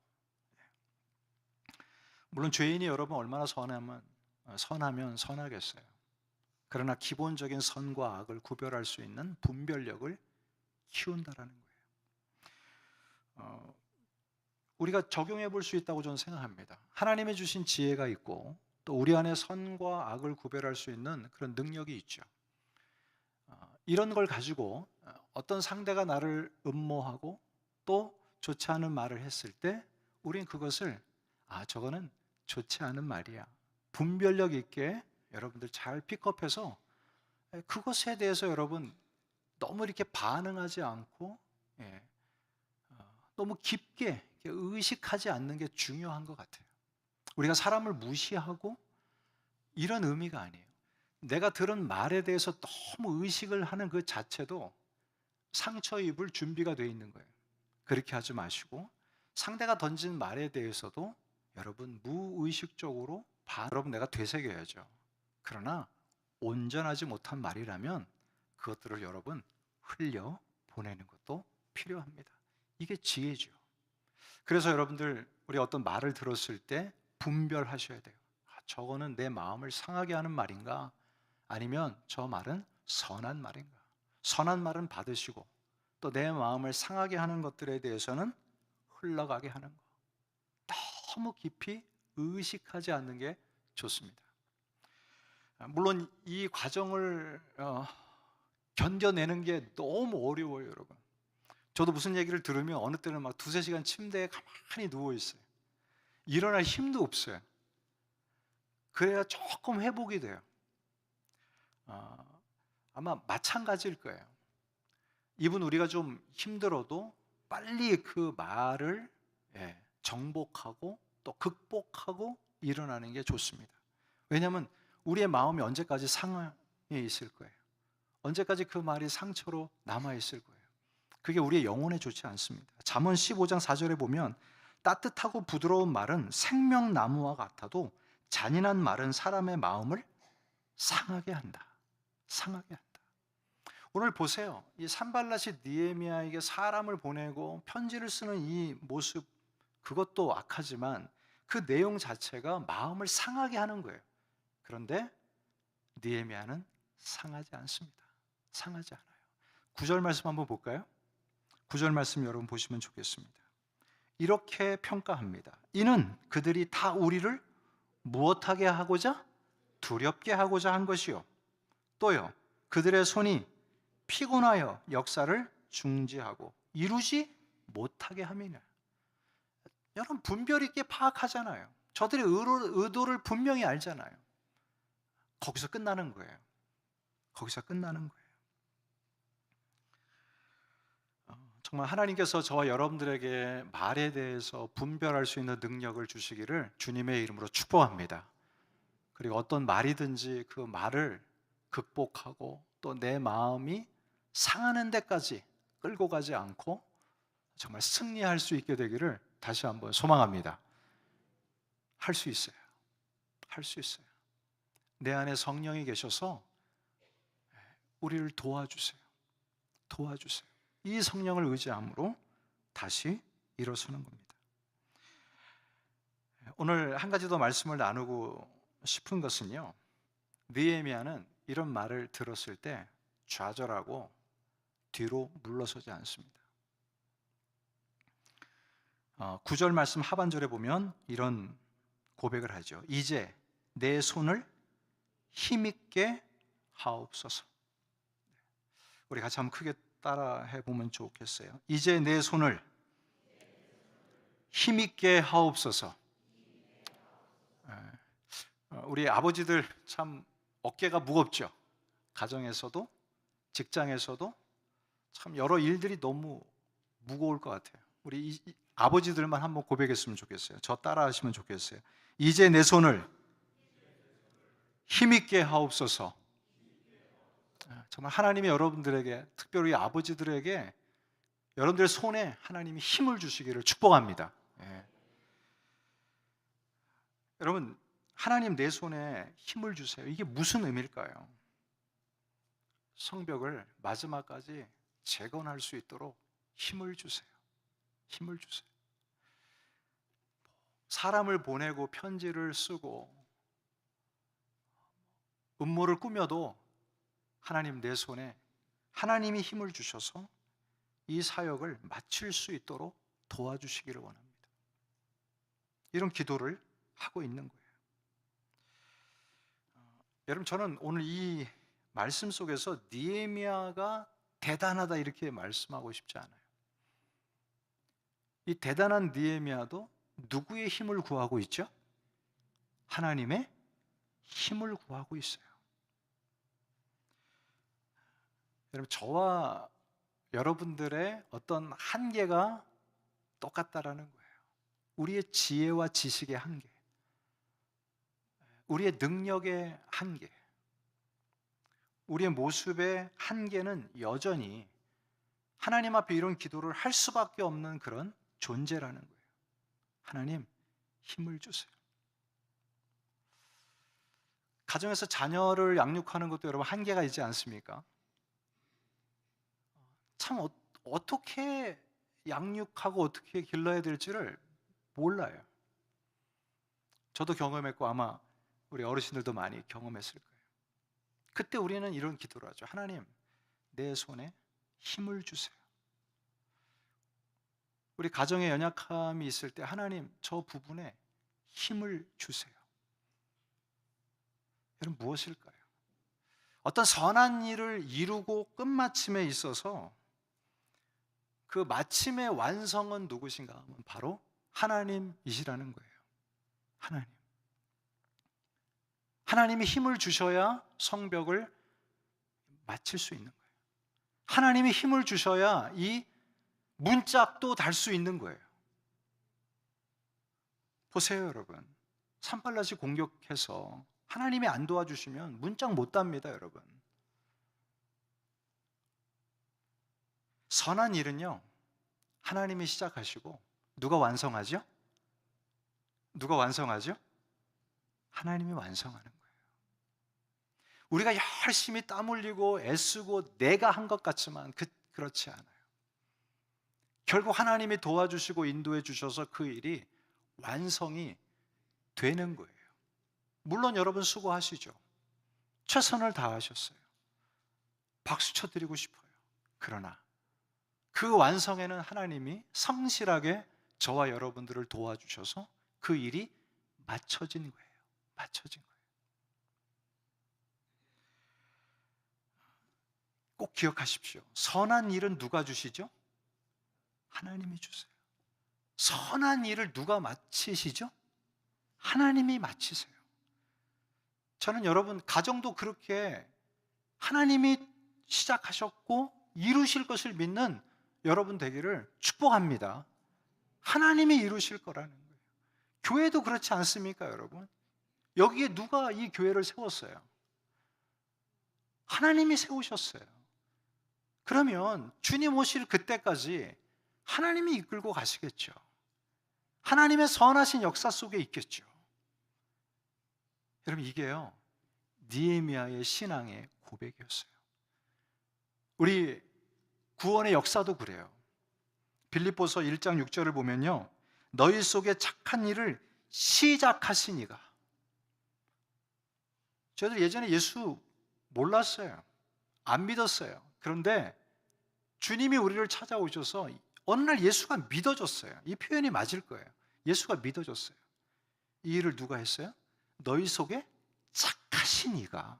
물론 죄인이 여러분 얼마나 선하면 선하겠어요. 그러나 기본적인 선과 악을 구별할 수 있는 분별력을 키운다라는 거예요. 우리가 적용해 볼 수 있다고 저는 생각합니다. 하나님이 주신 지혜가 있고 또 우리 안에 선과 악을 구별할 수 있는 그런 능력이 있죠. 이런 걸 가지고 어떤 상대가 나를 음모하고 또 좋지 않은 말을 했을 때 우린 그것을 저거는 좋지 않은 말이야. 분별력 있게 여러분들 잘 픽업해서 그것에 대해서 여러분 너무 이렇게 반응하지 않고 너무 깊게 의식하지 않는 게 중요한 것 같아요. 우리가 사람을 무시하고 이런 의미가 아니에요. 내가 들은 말에 대해서 너무 의식을 하는 그 자체도 상처 입을 준비가 되어 있는 거예요. 그렇게 하지 마시고 상대가 던진 말에 대해서도 여러분 무의식적으로 여러분 내가 되새겨야죠. 그러나 온전하지 못한 말이라면 그것들을 여러분 흘려 보내는 것도 필요합니다. 이게 지혜죠. 그래서 여러분들, 우리 어떤 말을 들었을 때 분별하셔야 돼요. 저거는 내 마음을 상하게 하는 말인가, 아니면 저 말은 선한 말인가. 선한 말은 받으시고, 또 내 마음을 상하게 하는 것들에 대해서는 흘러가게 하는 거, 너무 깊이 의식하지 않는 게 좋습니다. 물론 이 과정을 견뎌내는 게 너무 어려워요, 여러분. 저도 무슨 얘기를 들으면 어느 때는 막 2-3시간 침대에 가만히 누워 있어요. 일어날 힘도 없어요. 그래야 조금 회복이 돼요. 아마 마찬가지일 거예요. 이분, 우리가 좀 힘들어도 빨리 그 말을 정복하고 또 극복하고 일어나는 게 좋습니다. 왜냐하면 우리의 마음이 언제까지 상하에 있을 거예요. 언제까지 그 말이 상처로 남아 있을 거예요. 그게 우리의 영혼에 좋지 않습니다. 잠언 15장 4절에 보면, 따뜻하고 부드러운 말은 생명나무와 같아도 잔인한 말은 사람의 마음을 상하게 한다. 상하게 한다. 오늘 보세요. 이 산발랏이 느헤미야에게 사람을 보내고 편지를 쓰는 이 모습, 그것도 악하지만 그 내용 자체가 마음을 상하게 하는 거예요. 그런데 느헤미야는 상하지 않습니다. 상하지 않아요. 9절 말씀 한번 볼까요? 9절 말씀 여러분 보시면 좋겠습니다. 이렇게 평가합니다. 이는 그들이 다 우리를 무엇하게 하고자? 두렵게 하고자 한 것이요. 또요, 그들의 손이 피곤하여 역사를 중지하고 이루지 못하게 함이냐. 여러분, 분별 있게 파악하잖아요. 저들의 의도를 분명히 알잖아요. 거기서 끝나는 거예요. 거기서 끝나는 거예요. 정말 하나님께서 저와 여러분들에게 말에 대해서 분별할 수 있는 능력을 주시기를 주님의 이름으로 축복합니다. 그리고 어떤 말이든지 그 말을 극복하고 또 내 마음이 상하는 데까지 끌고 가지 않고 정말 승리할 수 있게 되기를 다시 한번 소망합니다. 할 수 있어요. 할 수 있어요. 내 안에 성령이 계셔서 우리를 도와주세요. 도와주세요. 이 성령을 의지함으로 다시 일어서는 겁니다. 오늘 한 가지 더 말씀을 나누고 싶은 것은요, 느헤미야는 이런 말을 들었을 때 좌절하고 뒤로 물러서지 않습니다. 9절 말씀 하반절에 보면 이런 고백을 하죠. 이제 내 손을 힘있게 하옵소서. 우리 같이 한번 크게 따라 해보면 좋겠어요. 이제 내 손을 힘있게 하옵소서. 우리 아버지들 참 어깨가 무겁죠. 가정에서도 직장에서도 참 여러 일들이 너무 무거울 것 같아요. 우리 아버지들만 한번 고백했으면 좋겠어요. 저 따라 하시면 좋겠어요. 이제 내 손을 힘있게 하옵소서. 정말 하나님이 여러분들에게, 특별히 아버지들에게 여러분들의 손에 하나님이 힘을 주시기를 축복합니다. 여러분, 하나님 내 손에 힘을 주세요. 이게 무슨 의미일까요? 성벽을 마지막까지 재건할 수 있도록 힘을 주세요. 힘을 주세요. 사람을 보내고 편지를 쓰고 음모를 꾸며도 하나님 내 손에 하나님이 힘을 주셔서 이 사역을 마칠 수 있도록 도와주시기를 원합니다. 이런 기도를 하고 있는 거예요. 여러분, 저는 오늘 이 말씀 속에서 느헤미야가 대단하다 이렇게 말씀하고 싶지 않아요. 이 대단한 느헤미야도 누구의 힘을 구하고 있죠? 하나님의 힘을 구하고 있어요. 여러분, 저와 여러분들의 어떤 한계가 똑같다라는 거예요. 우리의 지혜와 지식의 한계, 우리의 능력의 한계, 우리의 모습의 한계는 여전히 하나님 앞에 이런 기도를 할 수밖에 없는 그런 존재라는 거예요. 하나님, 힘을 주세요. 가정에서 자녀를 양육하는 것도 여러분 한계가 있지 않습니까? 참 어떻게 양육하고 어떻게 길러야 될지를 몰라요. 저도 경험했고 아마 우리 어르신들도 많이 경험했을 거예요. 그때 우리는 이런 기도를 하죠. 하나님, 내 손에 힘을 주세요. 우리 가정에 연약함이 있을 때 하나님, 저 부분에 힘을 주세요. 여러분, 무엇일까요? 어떤 선한 일을 이루고 끝마침에 있어서 그 마침의 완성은 누구신가 하면 바로 하나님이시라는 거예요. 하나님. 하나님이 힘을 주셔야 성벽을 마칠 수 있는 거예요. 하나님이 힘을 주셔야 이 문짝도 달 수 있는 거예요. 보세요, 여러분. 산발랏이 공격해서 하나님이 안 도와주시면 문짝 못 답니다, 여러분. 선한 일은요, 하나님이 시작하시고 누가 완성하죠? 누가 완성하죠? 하나님이 완성하는 거예요. 우리가 열심히 땀 흘리고 애쓰고 내가 한 것 같지만 그렇지 않아요. 결국 하나님이 도와주시고 인도해 주셔서 그 일이 완성이 되는 거예요. 물론 여러분 수고하시죠. 최선을 다하셨어요. 박수 쳐드리고 싶어요. 그러나 그 완성에는 하나님이 성실하게 저와 여러분들을 도와주셔서 그 일이 맞춰진 거예요. 맞춰진 거예요. 꼭 기억하십시오. 선한 일은 누가 주시죠? 하나님이 주세요. 선한 일을 누가 마치시죠? 하나님이 마치세요. 저는 여러분 가정도 그렇게 하나님이 시작하셨고 이루실 것을 믿는 여러분 되기를 축복합니다. 하나님이 이루실 거라는 거예요. 교회도 그렇지 않습니까, 여러분? 여기에 누가 이 교회를 세웠어요? 하나님이 세우셨어요. 그러면 주님 오실 그때까지 하나님이 이끌고 가시겠죠. 하나님의 선하신 역사 속에 있겠죠. 여러분, 이게요 느헤미야의 신앙의 고백이었어요. 우리 구원의 역사도 그래요. 빌립보서 1장 6절을 보면요, 너희 속에 착한 일을 시작하신 이가. 저희들 예전에 예수 몰랐어요. 안 믿었어요. 그런데 주님이 우리를 찾아오셔서 어느 날 예수가 믿어졌어요. 이 표현이 맞을 거예요. 예수가 믿어졌어요. 이 일을 누가 했어요? 너희 속에 착하신 이가.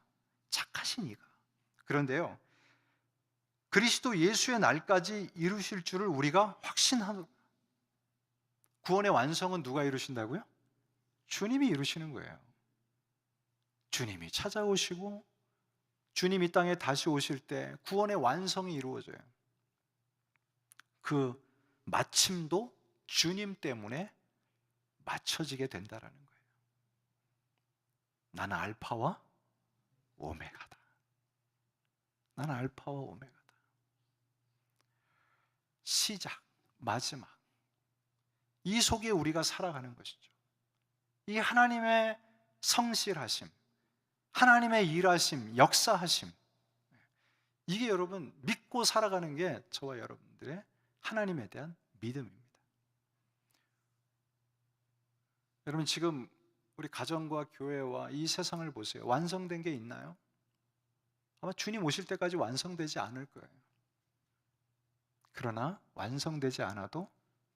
착하신 이가. 그런데요, 그리스도 예수의 날까지 이루실 줄을 우리가 확신하는, 구원의 완성은 누가 이루신다고요? 주님이 이루시는 거예요. 주님이 찾아오시고 주님 이 땅에 다시 오실 때 구원의 완성이 이루어져요. 그 마침도 주님 때문에 맞춰지게 된다라는 거예요. 나는 알파와 오메가다. 나는 알파와 오메가다. 시작, 마지막. 이 속에 우리가 살아가는 것이죠. 이 하나님의 성실하심, 하나님의 일하심, 역사하심, 이게 여러분 믿고 살아가는 게 저와 여러분들의 하나님에 대한 믿음입니다. 여러분, 지금 우리 가정과 교회와 이 세상을 보세요. 완성된 게 있나요? 아마 주님 오실 때까지 완성되지 않을 거예요. 그러나 완성되지 않아도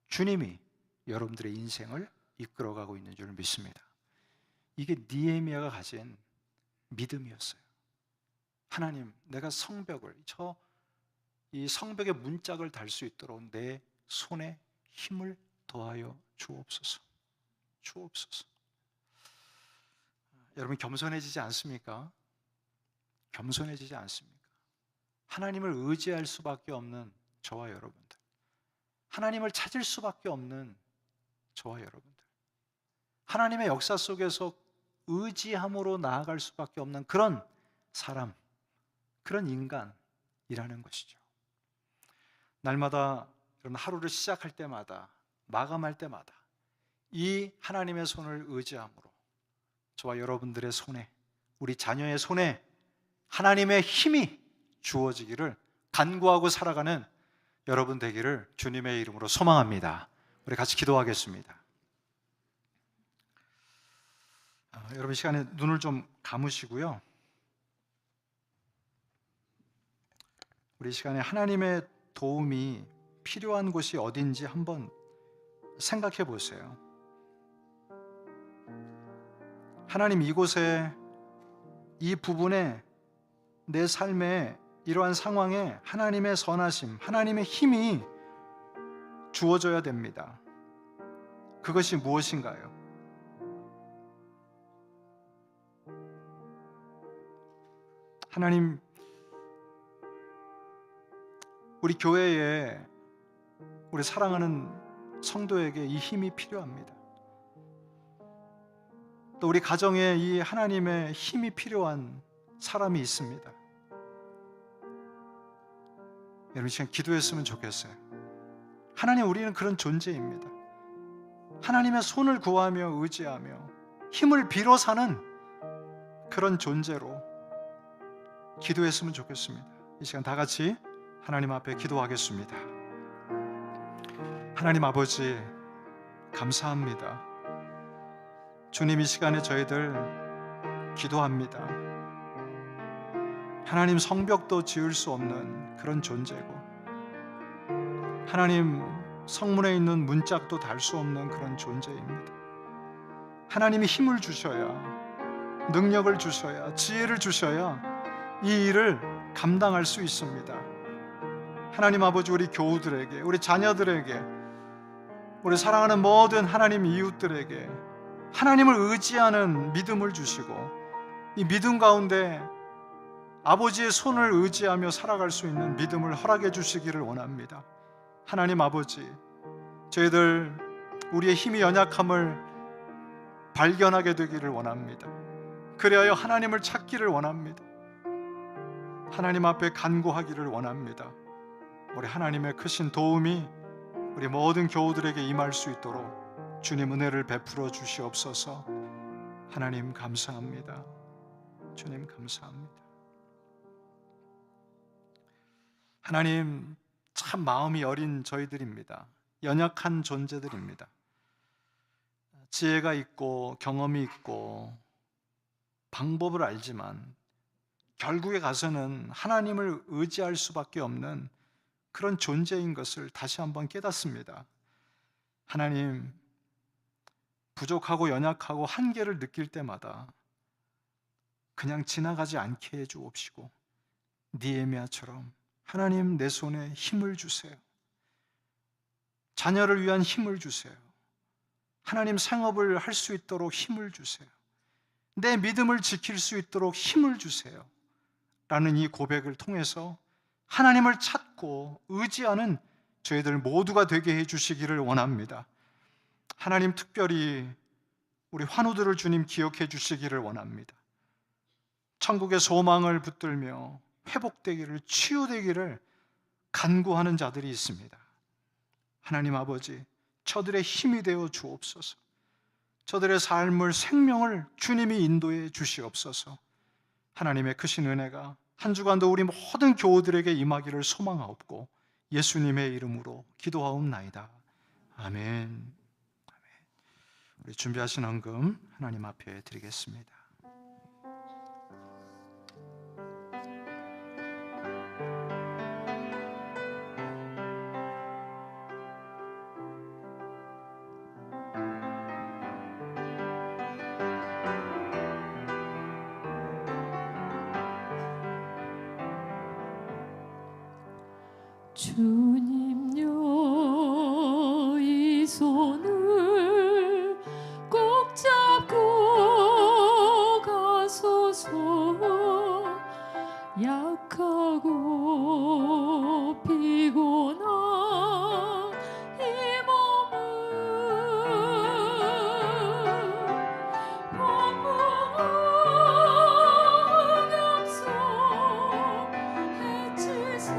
주님이 여러분들의 인생을 이끌어가고 있는 줄 믿습니다. 이게 느헤미야가 가진 믿음이었어요. 하나님, 내가 성벽을, 이 성벽의 문짝을 달 수 있도록 내 손에 힘을 더하여 주옵소서. 주옵소서. 여러분, 겸손해지지 않습니까? 겸손해지지 않습니까? 하나님을 의지할 수밖에 없는 저와 여러분들, 하나님을 찾을 수밖에 없는 저와 여러분들, 하나님의 역사 속에서 의지함으로 나아갈 수밖에 없는 그런 사람, 그런 인간이라는 것이죠. 날마다 여러분, 하루를 시작할 때마다 마감할 때마다 이 하나님의 손을 의지함으로 저와 여러분들의 손에, 우리 자녀의 손에 하나님의 힘이 주어지기를 간구하고 살아가는 여러분 되기를 주님의 이름으로 소망합니다. 우리 같이 기도하겠습니다. 여러분 이 시간에 눈을 좀 감으시고요. 우리 이 시간에 하나님의 도움이 필요한 곳이 어딘지 한번 생각해 보세요. 하나님, 이곳에, 이 부분에, 내 삶에, 이러한 상황에 하나님의 선하심, 하나님의 힘이 주어져야 됩니다. 그것이 무엇인가요? 하나님, 우리 교회에, 우리 사랑하는 성도에게 이 힘이 필요합니다. 또 우리 가정에 이 하나님의 힘이 필요한 사람이 있습니다. 여러분 시간 기도했으면 좋겠어요. 하나님, 우리는 그런 존재입니다. 하나님의 손을 구하며 의지하며 힘을 빌어 사는 그런 존재로 기도했으면 좋겠습니다. 이 시간 다 같이 하나님 앞에 기도하겠습니다. 하나님 아버지, 감사합니다. 주님, 이 시간에 저희들 기도합니다. 하나님, 성벽도 지을 수 없는 그런 존재고, 하나님, 성문에 있는 문짝도 달 수 없는 그런 존재입니다. 하나님이 힘을 주셔야, 능력을 주셔야, 지혜를 주셔야 이 일을 감당할 수 있습니다. 하나님 아버지, 우리 교우들에게, 우리 자녀들에게, 우리 사랑하는 모든 하나님 이웃들에게 하나님을 의지하는 믿음을 주시고, 이 믿음 가운데 아버지의 손을 의지하며 살아갈 수 있는 믿음을 허락해 주시기를 원합니다. 하나님 아버지, 저희들 우리의 힘이 연약함을 발견하게 되기를 원합니다. 그리하여 하나님을 찾기를 원합니다. 하나님 앞에 간구하기를 원합니다. 우리 하나님의 크신 도움이 우리 모든 교우들에게 임할 수 있도록 주님 은혜를 베풀어 주시옵소서. 하나님 감사합니다. 주님 감사합니다. 하나님, 참 마음이 여린 저희들입니다. 연약한 존재들입니다. 지혜가 있고 경험이 있고 방법을 알지만 결국에 가서는 하나님을 의지할 수밖에 없는 그런 존재인 것을 다시 한번 깨닫습니다. 하나님, 부족하고 연약하고 한계를 느낄 때마다 그냥 지나가지 않게 해주옵시고, 느헤미야처럼 하나님, 내 손에 힘을 주세요. 자녀를 위한 힘을 주세요. 하나님, 생업을 할 수 있도록 힘을 주세요. 내 믿음을 지킬 수 있도록 힘을 주세요. 라는 이 고백을 통해서 하나님을 찾고 의지하는 저희들 모두가 되게 해주시기를 원합니다. 하나님, 특별히 우리 환우들을 주님 기억해 주시기를 원합니다. 천국의 소망을 붙들며 회복되기를, 치유되기를 간구하는 자들이 있습니다. 하나님 아버지, 저들의 힘이 되어 주옵소서. 저들의 삶을, 생명을 주님이 인도해 주시옵소서. 하나님의 크신 은혜가 한 주간도 우리 모든 교우들에게 임하기를 소망하옵고 예수님의 이름으로 기도하옵나이다. 아멘. 우리 준비하신 헌금 하나님 앞에 드리겠습니다. 주님요, 이 손을 꼭 잡고 가소서. 약하고 피곤한 이 몸을 폭풍 흑염소 해치사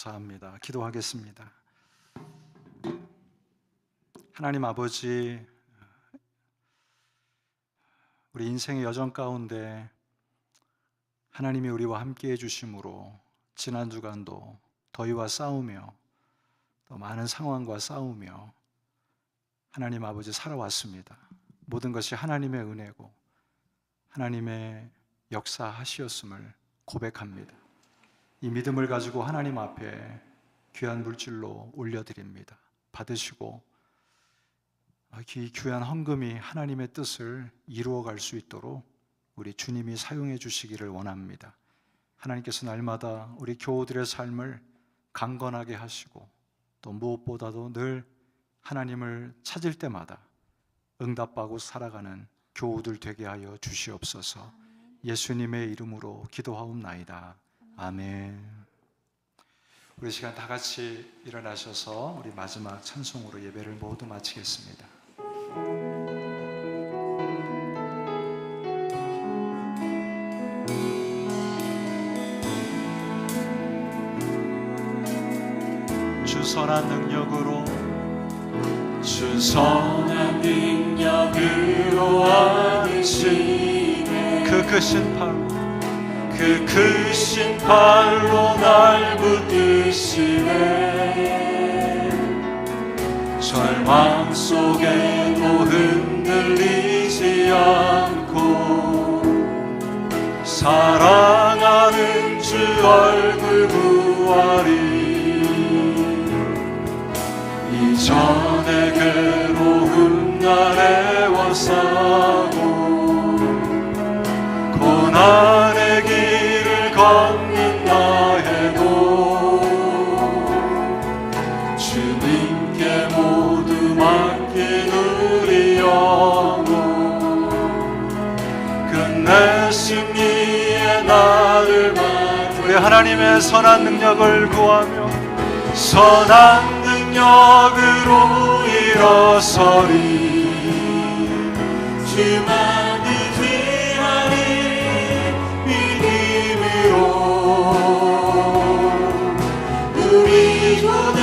감사합니다. 기도하겠습니다. 하나님 아버지, 우리 인생의 여정 가운데 하나님이 우리와 함께해 주심으로 지난 주간도 더위와 싸우며 또 많은 상황과 싸우며 하나님 아버지 살아왔습니다. 모든 것이 하나님의 은혜고 하나님의 역사하시었음을 고백합니다. 이 믿음을 가지고 하나님 앞에 귀한 물질로 올려드립니다. 받으시고 이 귀한 헌금이 하나님의 뜻을 이루어갈 수 있도록 우리 주님이 사용해 주시기를 원합니다. 하나님께서 날마다 우리 교우들의 삶을 강건하게 하시고 또 무엇보다도 늘 하나님을 찾을 때마다 응답받고 살아가는 교우들 되게 하여 주시옵소서. 예수님의 이름으로 기도하옵나이다. 아멘. 우리 시간 다 같이 일어나셔서 우리 마지막 찬송으로 예배를 모두 마치겠습니다. 주 선한 능력으로 주 선한 능력으로 안으시네 그 크신 팔 그 크신 팔로 날 붙드시네 절망 속에도 흔들리지 않고 사랑하는 주 얼굴 구하리 이전의 괴로움 날에 와싸고 고난의 길을 걷는다 해도 주님께 모두 맡긴 우리 영혼 끝내 승리의 날을 맞이 우리 하나님의 선한 능력을 구하며 선한 능력으로 일어서리 주만 의지하리 믿음으로 우리 교대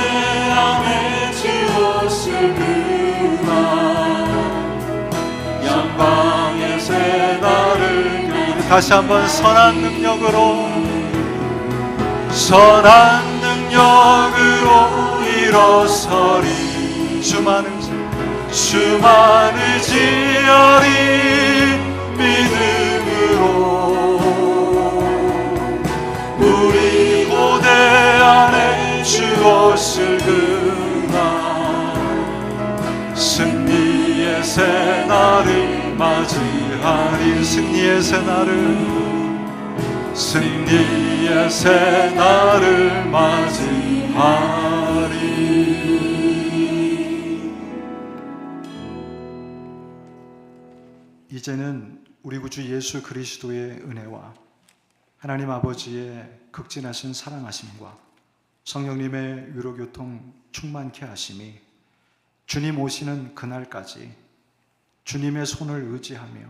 안에 주 옷을 그만 양방의 새 날을 다시 한번 선한 능력으로 일어서리 주만을 의지하리 믿음으로 우리 고대 안에 주 옷을 그나 승리의 새 날을 맞이하리 승리의 새 날을 맞이하리. 이제는 우리 구주 예수 그리스도의 은혜와 하나님 아버지의 극진하신 사랑하심과 성령님의 위로교통 충만케 하심이 주님 오시는 그날까지 주님의 손을 의지하며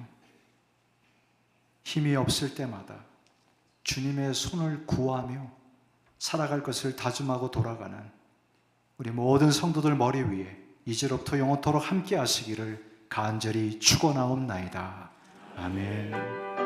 힘이 없을 때마다 주님의 손을 구하며 살아갈 것을 다짐하고 돌아가는 우리 모든 성도들 머리 위에 이제로부터 영원토록 함께 하시기를 간절히 축원하옵나이다. 아멘.